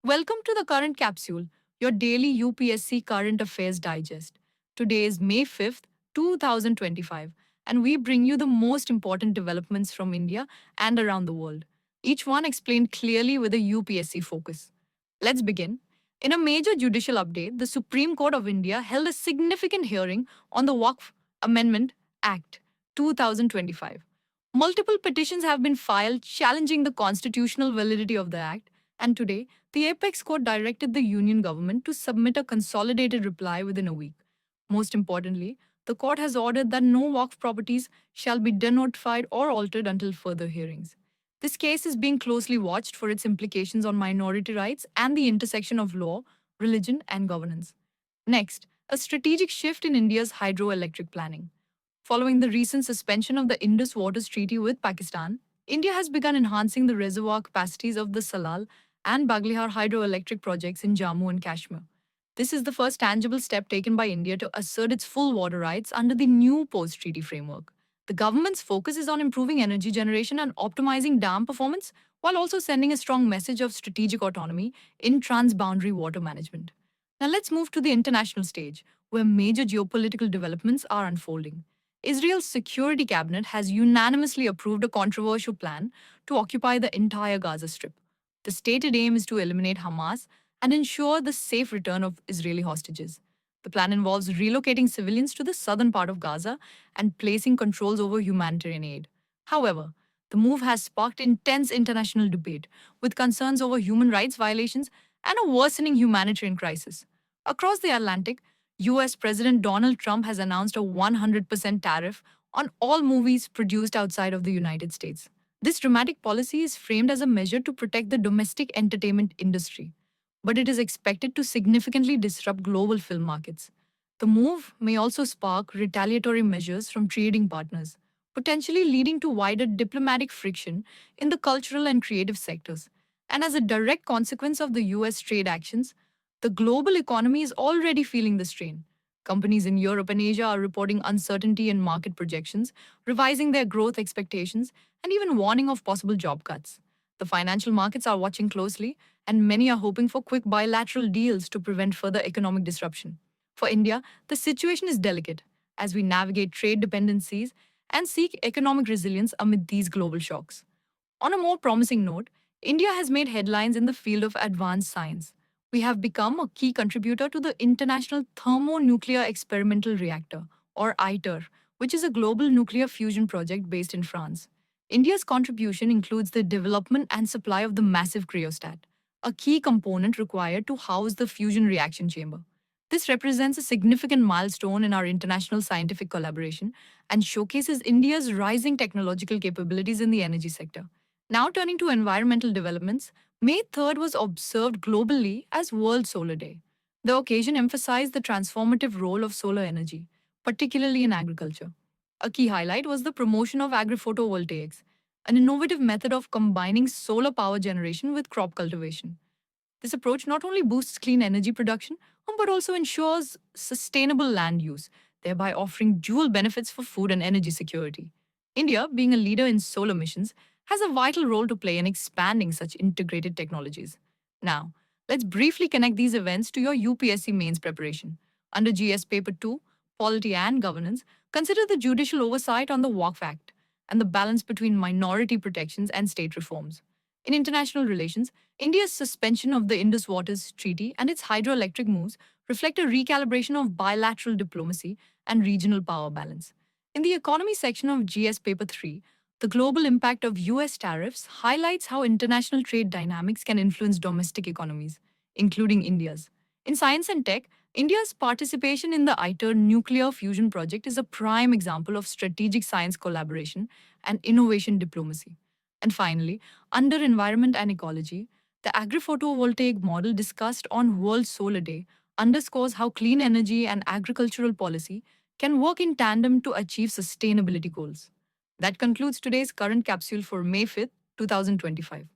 Welcome to the Current Capsule, your daily UPSC Current Affairs Digest. Today is May 5th, 2025, and we bring you the most important developments from India and around the world, each one explained clearly with a UPSC focus. Let's begin. In a major judicial update, the Supreme Court of India held a significant hearing on the Waqf Amendment Act 2025. Multiple petitions have been filed challenging the constitutional validity of the act, and today, the apex court directed the union government to submit a consolidated reply within a week. Most importantly, the court has ordered that no Waqf properties shall be denotified or altered until further hearings. This case is being closely watched for its implications on minority rights and the intersection of law, religion, and governance. Next, a strategic shift in India's hydroelectric planning. Following the recent suspension of the Indus Waters Treaty with Pakistan, India has begun enhancing the reservoir capacities of the Salal and Baglihar hydroelectric projects in Jammu and Kashmir. This is the first tangible step taken by India to assert its full water rights under the new post treaty framework. The government's focus is on improving energy generation and optimizing dam performance, while also sending a strong message of strategic autonomy in transboundary water management. Now let's move to the international stage, where major geopolitical developments are unfolding. Israel's security cabinet has unanimously approved a controversial plan to occupy the entire Gaza Strip. The stated aim is to eliminate Hamas and ensure the safe return of Israeli hostages. The plan involves relocating civilians to the southern part of Gaza and placing controls over humanitarian aid. However, the move has sparked intense international debate, with concerns over human rights violations and a worsening humanitarian crisis. Across the Atlantic, US President Donald Trump has announced a 100% tariff on all movies produced outside of the United States. This dramatic policy is framed as a measure to protect the domestic entertainment industry, but it is expected to significantly disrupt global film markets. The move may also spark retaliatory measures from trading partners, potentially leading to wider diplomatic friction in the cultural and creative sectors. And as a direct consequence of the US trade actions, the global economy is already feeling the strain. Companies in Europe and Asia are reporting uncertainty in market projections, revising their growth expectations, and even warning of possible job cuts. The financial markets are watching closely, and many are hoping for quick bilateral deals to prevent further economic disruption. For India, the situation is delicate as we navigate trade dependencies and seek economic resilience amid these global shocks. On a more promising note, India has made headlines in the field of advanced science. We have become a key contributor to the International Thermonuclear Experimental Reactor, or ITER, which is a global nuclear fusion project based in France. India's contribution includes the development and supply of the massive cryostat, a key component required to house the fusion reaction chamber. This represents a significant milestone in our international scientific collaboration and showcases India's rising technological capabilities in the energy sector. Now turning to environmental developments, May 3rd was observed globally as World Solar Day. The occasion emphasized the transformative role of solar energy, particularly in agriculture. A key highlight was the promotion of Agriphotovoltaics, an innovative method of combining solar power generation with crop cultivation. This approach not only boosts clean energy production, but also ensures sustainable land use, thereby offering dual benefits for food and energy security. India, being a leader in solar missions, has a vital role to play in expanding such integrated technologies. Now, let's briefly connect these events to your UPSC mains preparation. Under GS Paper 2, Polity and Governance, consider the judicial oversight on the Waqf Act and the balance between minority protections and state reforms. In international relations, India's suspension of the Indus Waters Treaty and its hydroelectric moves reflect a recalibration of bilateral diplomacy and regional power balance. In the economy section of GS Paper 3, the global impact of US tariffs highlights how international trade dynamics can influence domestic economies, including India's. In science and tech, India's participation in the ITER nuclear fusion project is a prime example of strategic science collaboration and innovation diplomacy. And finally, under environment and ecology, the agri-photovoltaic model discussed on World Solar Day underscores how clean energy and agricultural policy can work in tandem to achieve sustainability goals. That concludes today's current capsule for May 5th, 2025.